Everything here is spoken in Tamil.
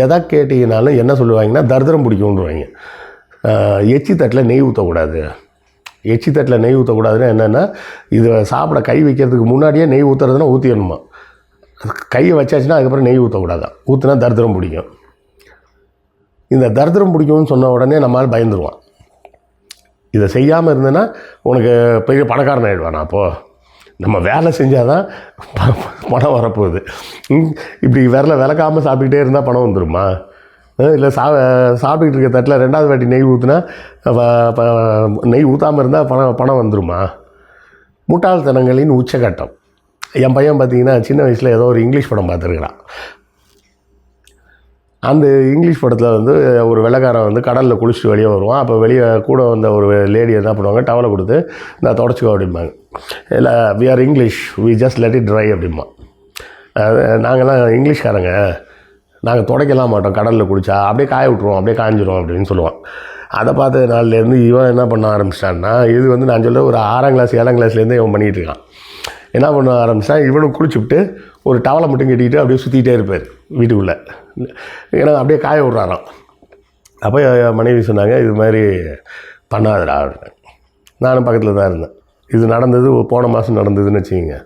எதை கேட்டிங்கனாலும் என்ன சொல்லுவாங்கன்னா தரித்திரம் பிடிக்கும்ன்றுவாங்க. எச்சி தட்டில் நெய் ஊற்றக்கூடாது. எச்சி தட்டில் நெய் ஊற்றக்கூடாதுன்னா என்னென்னா, இதை சாப்பிட கை வைக்கிறதுக்கு முன்னாடியே நெய் ஊற்றுறதுன்னா ஊற்றிடணுமா. கையை வச்சாச்சுன்னா அதுக்கப்புறம் நெய் ஊற்றக்கூடாதான். ஊற்றினா தரித்திரம் பிடிக்கும். இந்த தரித்திரம் பிடிக்கும்னு சொன்ன உடனே நம்மளால் பயந்துருவான். இதை செய்யாமல் இருந்தேன்னா உனக்கு பெரிய பணக்காரன் ஆகிடுவானா. அப்போது நம்ம வேலை செஞ்சால் தான் பணம் வரப்போகுது. இப்படி விளக்காமல் சாப்பிட்டுக்கிட்டே இருந்தால் பணம் வந்துடுமா? இல்லை சாப்பிட்டுக்கிட்டு இருக்க தட்டில் 2வது வாட்டி நெய் ஊற்றுனா நெய் ஊற்றாமல் இருந்தால் பணம் வந்துடுமா? முட்டாள்தனங்களின் உச்சகட்டம். என் பையன் பார்த்திங்கன்னா சின்ன வயசில் ஏதோ ஒரு இங்கிலீஷ் படம் பார்த்துருக்குறான். அந்த இங்கிலீஷ் படத்தில் வந்து ஒரு வெள்ளைக்காரன் வந்து கடலில் குளிச்சுட்டு வெளியே வருவான். அப்போ வெளியே கூட வந்த ஒரு லேடி என்ன பண்ணுவாங்க, டவலை கொடுத்து நான் தொடச்சிக்கோ அப்படிம்பாங்க. இல்லை we are English, we just let it try அப்படிம்பா. நாங்கள்லாம் இங்கிலீஷ்காரங்க, நாங்கள் துடைக்கலாம் மாட்டோம், கடலில் குளித்தா அப்படியே காய விட்ருவோம், அப்படியே காய்ஞ்சிரும் அப்படின்னு சொல்லுவான். அதை பார்த்த நாள்லேருந்து இவன் என்ன பண்ண ஆரம்பிச்சிட்டான்னா, இது வந்து நான் சொல்ல ஒரு 6ஆம் கிளாஸ் 7ஆம் கிளாஸ்லேருந்து இவன் பண்ணிகிட்டு இருக்கான். என்ன பண்ண ஆரம்பித்தான், இவனும் குளிச்சுவிட்டு ஒரு டவலை மட்டும் கட்டிக்கிட்டு அப்படியே சுற்றிக்கிட்டே இருப்பார் வீட்டுக்குள்ளே. ஏன்னா அப்படியே காய விட்றாராம். அப்போ மனைவி சொன்னாங்க, இது மாதிரி பண்ணாதடா அப்படின்னு. நானும் பக்கத்தில் தான் இருந்தேன். இது நடந்தது போன மாதம் நடந்ததுன்னு வச்சுக்கிங்க.